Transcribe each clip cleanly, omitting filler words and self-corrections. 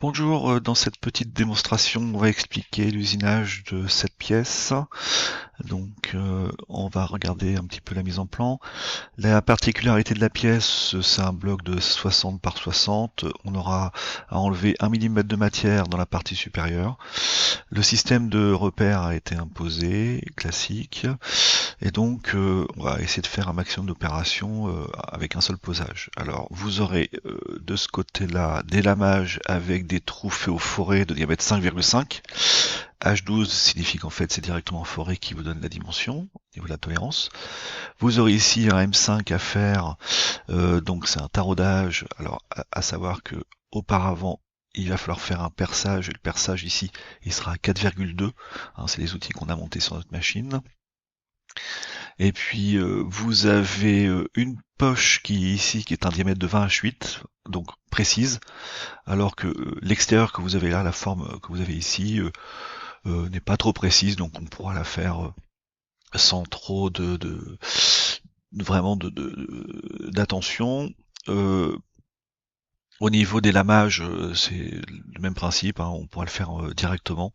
Bonjour, dans cette petite démonstration, on va expliquer l'usinage de cette pièce. Donc, on va regarder un petit peu la mise en plan. La particularité de la pièce, c'est un bloc de 60 par 60. On aura à enlever 1 mm de matière dans la partie supérieure. Le système de repère a été imposé, classique. Et donc, on va essayer de faire un maximum d'opérations avec un seul posage. Alors, vous aurez de ce côté-là des lamages avec des trous faits au forêt de diamètre 5,5. H12 signifie qu'en fait, c'est directement en forêt qui vous donne la dimension, au niveau de la tolérance. Vous aurez ici un M5 à faire, donc c'est un taraudage. Alors, à savoir que auparavant, il va falloir faire un perçage, et le perçage ici, il sera à 4,2. Hein, c'est les outils qu'on a montés sur notre machine. Et puis vous avez une poche qui est ici, qui est un diamètre de 20 H8, donc précise, alors que l'extérieur que vous avez là, la forme que vous avez ici, n'est pas trop précise, donc on pourra la faire sans trop vraiment d'attention. Au niveau des lamages, c'est le même principe, hein, on pourra le faire directement,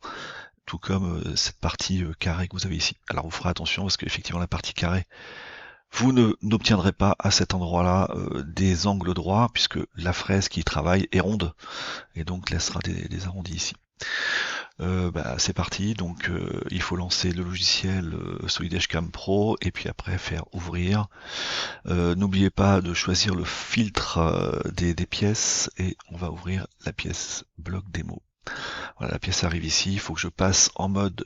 tout comme cette partie carrée que vous avez ici. Alors vous ferez attention parce qu'effectivement la partie carrée, vous n'obtiendrez pas à cet endroit-là des angles droits puisque la fraise qui y travaille est ronde et donc laissera des arrondis ici. C'est parti, donc il faut lancer le logiciel Solid Edge Pro et puis après faire ouvrir. N'oubliez pas de choisir le filtre des pièces et on va ouvrir la pièce bloc démo. Voilà, la pièce arrive ici, il faut que je passe en mode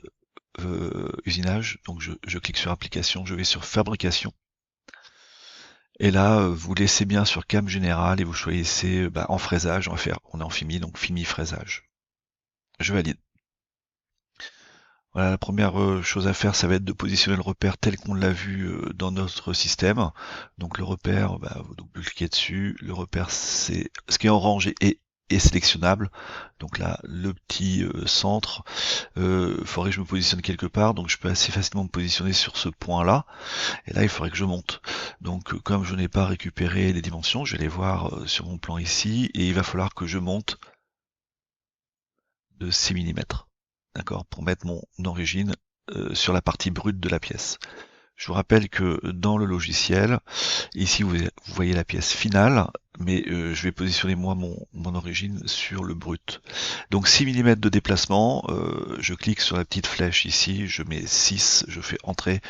usinage, donc je clique sur application, je vais sur fabrication. Et là, vous laissez bien sur cam général et vous choisissez en fraisage, on est en FIMI, donc FIMI fraisage. Je valide. Voilà, la première chose à faire, ça va être de positionner le repère tel qu'on l'a vu dans notre système. Donc le repère, vous double-cliquez dessus. Le repère, c'est ce qui est orange est sélectionnable. Donc là, le petit centre, faudrait que je me positionne quelque part. Donc je peux assez facilement me positionner sur ce point-là. Et là, il faudrait que je monte. Donc comme je n'ai pas récupéré les dimensions, je vais les voir sur mon plan ici. Et il va falloir que je monte de 6 mm. D'accord, pour mettre mon origine sur la partie brute de la pièce. Je vous rappelle que dans le logiciel, ici vous voyez la pièce finale, mais je vais positionner moi mon origine sur le brut. Donc 6 mm de déplacement, je clique sur la petite flèche ici, je mets 6, je fais entrer,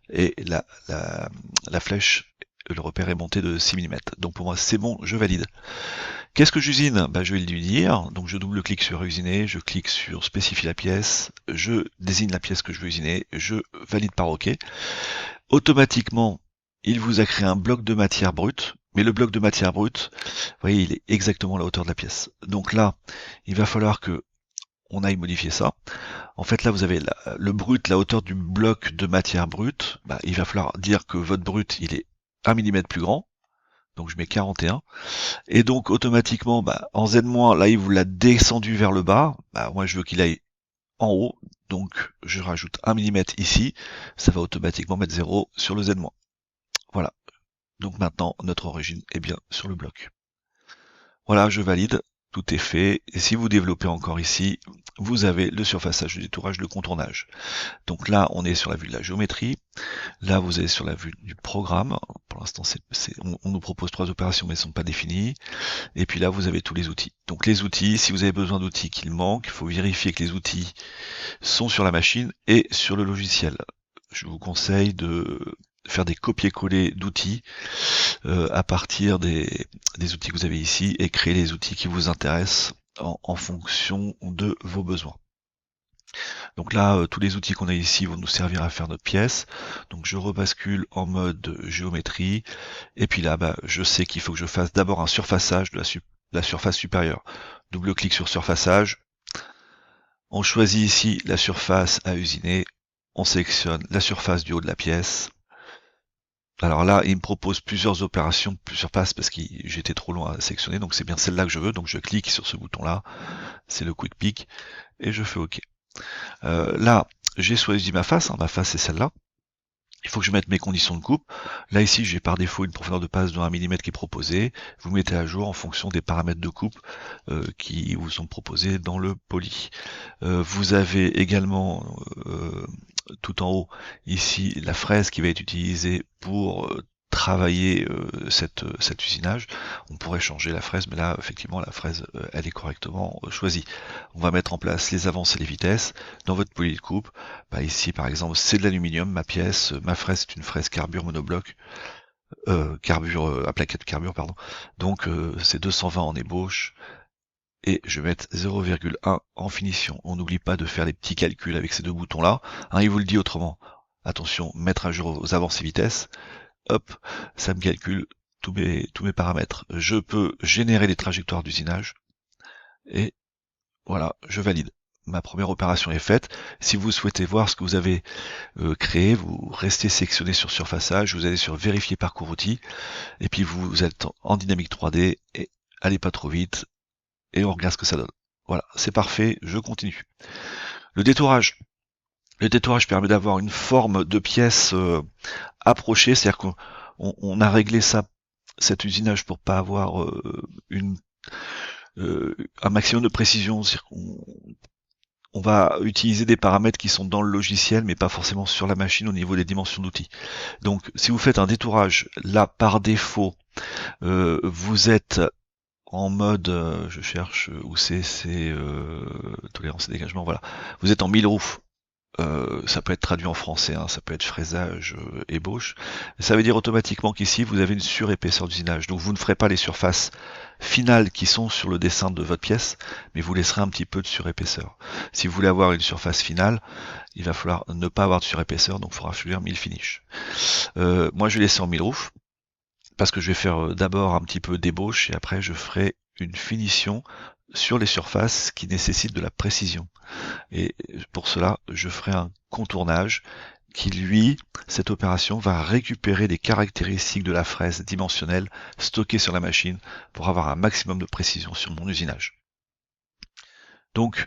et la flèche, le repère est monté de 6 mm. Donc pour moi c'est bon, je valide. Qu'est-ce que j'usine? Je vais lui dire, donc je double-clique sur usiner, je clique sur spécifier la pièce, je désigne la pièce que je veux usiner, je valide par OK. Automatiquement, il vous a créé un bloc de matière brute, mais le bloc de matière brute, vous voyez, il est exactement à la hauteur de la pièce. Donc là, il va falloir que on aille modifier ça. En fait, là, vous avez le brut, la hauteur du bloc de matière brute. Il va falloir dire que votre brut, il est 1 mm plus grand. Donc je mets 41. Et donc automatiquement, en Z-, là il vous l'a descendu vers le bas. Moi je veux qu'il aille en haut. Donc je rajoute 1 mm ici. Ça va automatiquement mettre 0 sur le Z-. Voilà. Donc maintenant notre origine est bien sur le bloc. Voilà, je valide. Tout est fait. Et si vous développez encore ici, vous avez le surfaçage, le détourage, le contournage. Donc là, on est sur la vue de la géométrie. Là, vous êtes sur la vue du programme. Pour l'instant, on nous propose 3 opérations, mais elles ne sont pas définies. Et puis là, vous avez tous les outils. Donc les outils, si vous avez besoin d'outils qu'il manque, il faut vérifier que les outils sont sur la machine et sur le logiciel. Je vous conseille de faire des copier-coller d'outils à partir des outils que vous avez ici et créer les outils qui vous intéressent en fonction de vos besoins. Donc là, tous les outils qu'on a ici vont nous servir à faire notre pièce. Donc je rebascule en mode géométrie. Et puis là, je sais qu'il faut que je fasse d'abord un surfaçage de la surface supérieure. Double-clic sur surfaçage. On choisit ici la surface à usiner. On sélectionne la surface du haut de la pièce. Alors là, il me propose plusieurs opérations, plusieurs passes parce que j'étais trop loin à sélectionner. Donc c'est bien celle-là que je veux. Donc je clique sur ce bouton-là. C'est le Quick Pick. Et je fais OK. Là, j'ai choisi ma face c'est celle-là. Il faut que je mette mes conditions de coupe. Là ici, j'ai par défaut une profondeur de passe de 1 mm qui est proposée. Vous mettez à jour en fonction des paramètres de coupe qui vous sont proposés dans le poly. Vous avez également tout en haut ici la fraise qui va être utilisée pour travailler cet usinage. On pourrait changer la fraise, mais là effectivement la fraise elle est correctement choisie. On va mettre en place les avances et les vitesses. Dans votre poly de coupe, bah, ici par exemple c'est de l'aluminium, ma pièce, ma fraise c'est une fraise carbure monobloc, à plaquette carbure pardon. Donc c'est 220 en ébauche, et je vais mettre 0,1 en finition. On n'oublie pas de faire les petits calculs avec ces deux boutons là. Il vous le dit autrement. Attention, mettre à jour aux avances et vitesses. Hop, ça me calcule tous mes paramètres. Je peux générer des trajectoires d'usinage. Et voilà, je valide. Ma première opération est faite. Si vous souhaitez voir ce que vous avez créé, vous restez sélectionné sur surfaçage, vous allez sur vérifier parcours outil, et puis vous êtes en dynamique 3D, et allez pas trop vite, et on regarde ce que ça donne. Voilà, c'est parfait, je continue. Le détourage. Le détourage permet d'avoir une forme de pièce approchée, c'est-à-dire qu'on a réglé cet usinage pour pas avoir un maximum de précision, c'est-à-dire qu'on va utiliser des paramètres qui sont dans le logiciel, mais pas forcément sur la machine au niveau des dimensions d'outils. Donc, si vous faites un détourage, là, par défaut, vous êtes en mode, je cherche où c'est tolérance et dégagement, voilà. Vous êtes en 1000 roues. Ça peut être traduit en français, ça peut être fraisage, ébauche. Ça veut dire automatiquement qu'ici vous avez une surépaisseur d'usinage. Donc vous ne ferez pas les surfaces finales qui sont sur le dessin de votre pièce, mais vous laisserez un petit peu de surépaisseur. Si vous voulez avoir une surface finale, il va falloir ne pas avoir de surépaisseur, donc il faudra choisir 1000 finish. Moi je vais laisser en 1000 roues, parce que je vais faire d'abord un petit peu d'ébauche et après je ferai une finition sur les surfaces qui nécessitent de la précision. Et pour cela, je ferai un contournage qui, lui, cette opération va récupérer des caractéristiques de la fraise dimensionnelle stockées sur la machine pour avoir un maximum de précision sur mon usinage. Donc,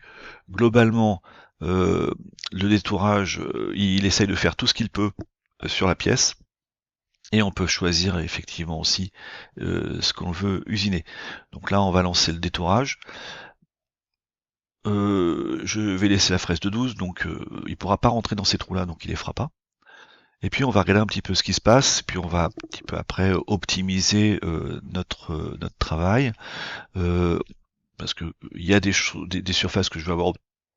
globalement, le détourage, il essaye de faire tout ce qu'il peut sur la pièce. Et on peut choisir effectivement aussi ce qu'on veut usiner. Donc là, on va lancer le détourage. Je vais laisser la fraise de 12, donc il pourra pas rentrer dans ces trous-là, donc il les fera pas. Et puis on va regarder un petit peu ce qui se passe, puis on va un petit peu après optimiser notre travail, parce que il y a des surfaces que je veux avoir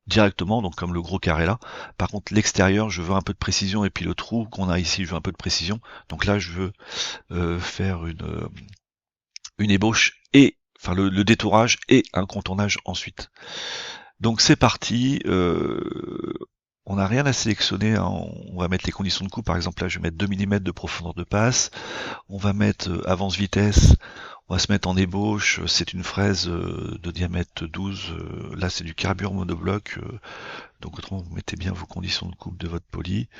directement, donc comme le gros carré là. Par contre l'extérieur, je veux un peu de précision, et puis le trou qu'on a ici, je veux un peu de précision. Donc là, je veux faire une ébauche et enfin le détourage et un contournage ensuite. Donc c'est parti, on n'a rien à sélectionner, on va mettre les conditions de coupe, par exemple là je vais mettre 2 mm de profondeur de passe, on va mettre avance vitesse, on va se mettre en ébauche, c'est une fraise de diamètre 12, là c'est du carbure monobloc, donc autrement vous mettez bien vos conditions de coupe de votre poly,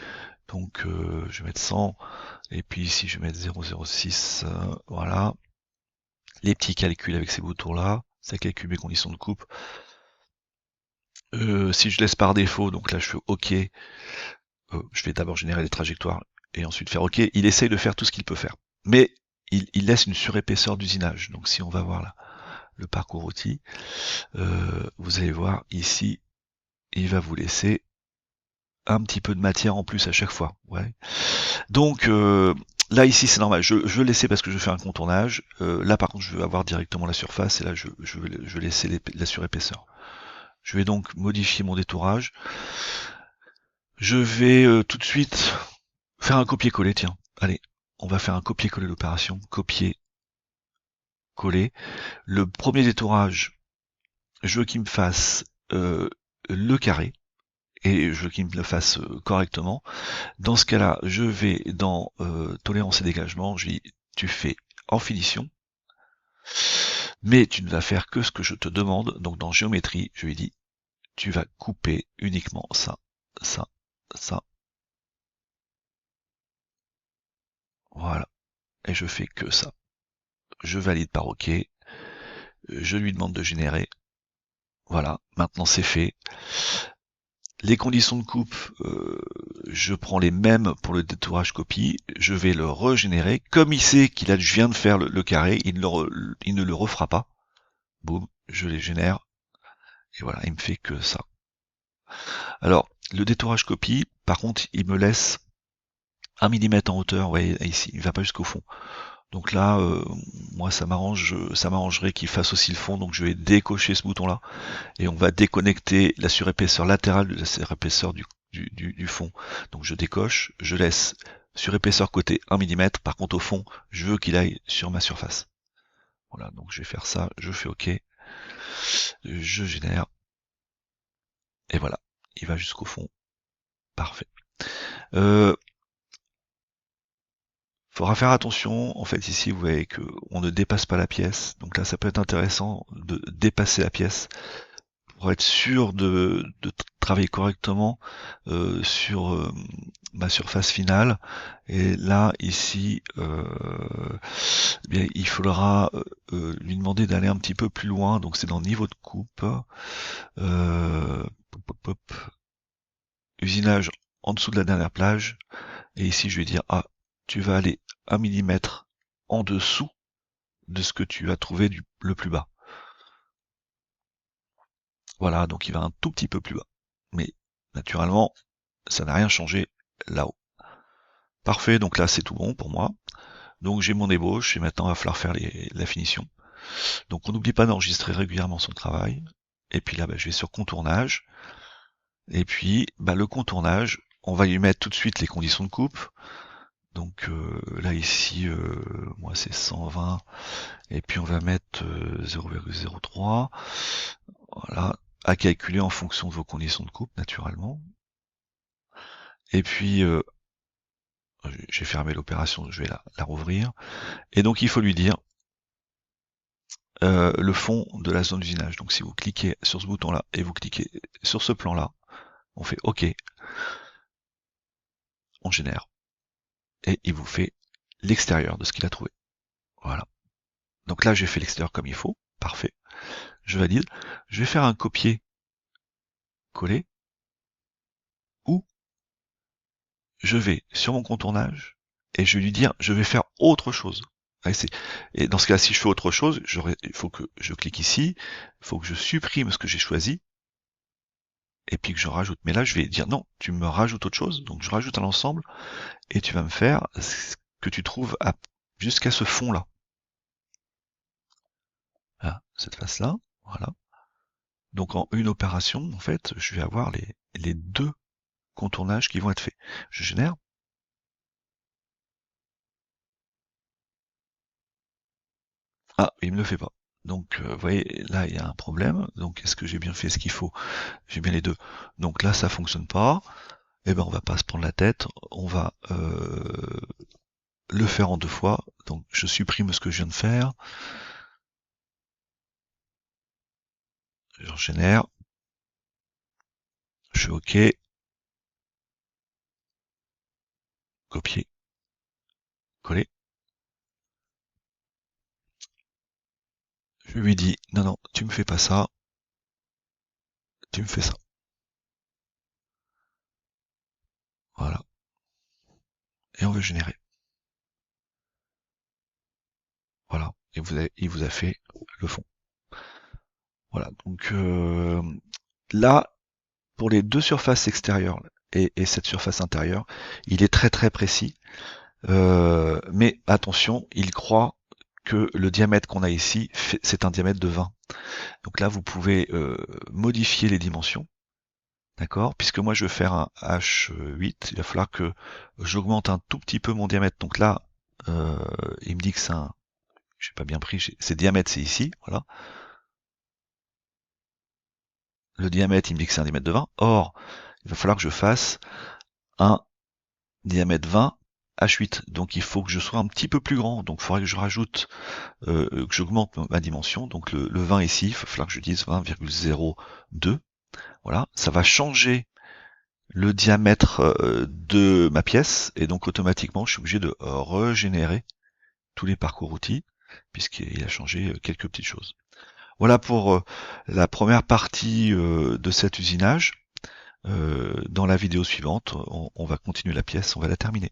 donc je vais mettre 100, et puis ici je vais mettre 0,06, voilà, les petits calculs avec ces boutons là, ça calcule mes conditions de coupe. Si je laisse par défaut, donc là je fais OK, je vais d'abord générer les trajectoires et ensuite faire OK, il essaye de faire tout ce qu'il peut faire. Mais il laisse une surépaisseur d'usinage. Donc si on va voir là le parcours outil, vous allez voir ici, il va vous laisser un petit peu de matière en plus à chaque fois. Ouais. Donc là ici c'est normal, je veux laisser parce que je fais un contournage. Là par contre je veux avoir directement la surface et là je veux laisser la surépaisseur. Je vais donc modifier mon détourage. Je vais tout de suite faire un copier-coller, tiens. Allez, on va faire un copier-coller d'opération. Copier-coller. Le premier détourage, je veux qu'il me fasse le carré. Et je veux qu'il me le fasse correctement. Dans ce cas-là, je vais dans tolérance et dégagement. Je dis, tu fais en finition. Mais tu ne vas faire que ce que je te demande. Donc dans géométrie, je lui dis, tu vas couper uniquement ça, ça, ça. Voilà. Et je fais que ça. Je valide par OK. Je lui demande de générer. Voilà. Maintenant c'est fait. Les conditions de coupe, je prends les mêmes pour le détourage copie, je vais le régénérer. Comme il sait qu'il a, je viens de faire le carré, il ne le refera pas. Boum, je les génère, et voilà, il me fait que ça. Alors, le détourage copie, par contre, il me laisse 1 mm en hauteur, vous voyez, ici, il va pas jusqu'au fond. Donc là, moi ça m'arrangerait qu'il fasse aussi le fond, donc je vais décocher ce bouton-là, et on va déconnecter la surépaisseur latérale de la surépaisseur du fond. Donc je décoche, je laisse surépaisseur côté 1 mm, par contre au fond, je veux qu'il aille sur ma surface. Voilà, donc je vais faire ça, je fais OK, je génère, et voilà, il va jusqu'au fond, parfait. Faudra faire attention, en fait ici vous voyez que on ne dépasse pas la pièce, donc là ça peut être intéressant de dépasser la pièce pour être sûr de travailler correctement sur ma surface finale. Et là ici eh bien, il faudra lui demander d'aller un petit peu plus loin, donc c'est dans le niveau de coupe. Pop, pop, pop. Usinage en dessous de la dernière plage, et ici je vais dire ah tu vas aller 1 mm en dessous de ce que tu as trouvé le plus bas. Voilà, donc il va un tout petit peu plus bas. Mais naturellement, ça n'a rien changé là-haut. Parfait, donc là c'est tout bon pour moi. Donc j'ai mon ébauche et maintenant il va falloir faire la finition. Donc on n'oublie pas d'enregistrer régulièrement son travail. Et puis là je vais sur contournage. Et puis le contournage, on va lui mettre tout de suite les conditions de coupe. Donc là ici, moi c'est 120, et puis on va mettre 0,03, voilà, à calculer en fonction de vos conditions de coupe naturellement. Et puis j'ai fermé l'opération, je vais la rouvrir. Et donc il faut lui dire le fond de la zone d'usinage. Donc si vous cliquez sur ce bouton-là et vous cliquez sur ce plan-là, on fait OK, on génère. Et il vous fait l'extérieur de ce qu'il a trouvé. Voilà. Donc là j'ai fait l'extérieur comme il faut, parfait. Je valide. Je vais faire un copier-coller, ou je vais sur mon contournage et je vais lui dire je vais faire autre chose. Et dans ce cas, si je fais autre chose, il faut que je clique ici, il faut que je supprime ce que j'ai choisi, et puis que je rajoute. Mais là, je vais dire non, tu me rajoutes autre chose, donc je rajoute un ensemble, et tu vas me faire ce que tu trouves jusqu'à ce fond-là. Voilà, cette face-là, voilà. Donc en une opération, en fait, je vais avoir les deux contournages qui vont être faits. Je génère. Ah, il me le fait pas. Donc, vous voyez, là, il y a un problème. Donc, est-ce que j'ai bien fait ce qu'il faut? J'ai bien les deux. Donc là, ça fonctionne pas. Eh ben, on va pas se prendre la tête. On va le faire en 2 fois. Donc, je supprime ce que je viens de faire. Je génère. Je fais OK. Copier. Coller. Je lui dis, non, non, tu me fais pas ça. Tu me fais ça. Voilà. Et on veut générer. Voilà. Et il vous a fait le fond. Voilà. Donc là, pour les deux surfaces extérieures et cette surface intérieure, il est très très précis. Mais attention, il croit que le diamètre qu'on a ici, c'est un diamètre de 20. Donc là, vous pouvez modifier les dimensions. D'accord? Puisque moi je veux faire un H8, il va falloir que j'augmente un tout petit peu mon diamètre. Donc là, il me dit que c'est un... J'ai pas bien pris, c'est diamètre, c'est ici, voilà. Le diamètre, il me dit que c'est un diamètre de 20. Or, il va falloir que je fasse un diamètre 20 H8. Donc il faut que je sois un petit peu plus grand. Donc il faudrait que je rajoute, que j'augmente ma dimension. Donc le 20 ici, il va falloir que je dise 20,02. Voilà, ça va changer le diamètre de ma pièce, et donc automatiquement je suis obligé de régénérer tous les parcours outils, puisqu'il a changé quelques petites choses. Voilà pour la première partie de cet usinage. Dans la vidéo suivante, on va continuer la pièce, on va la terminer.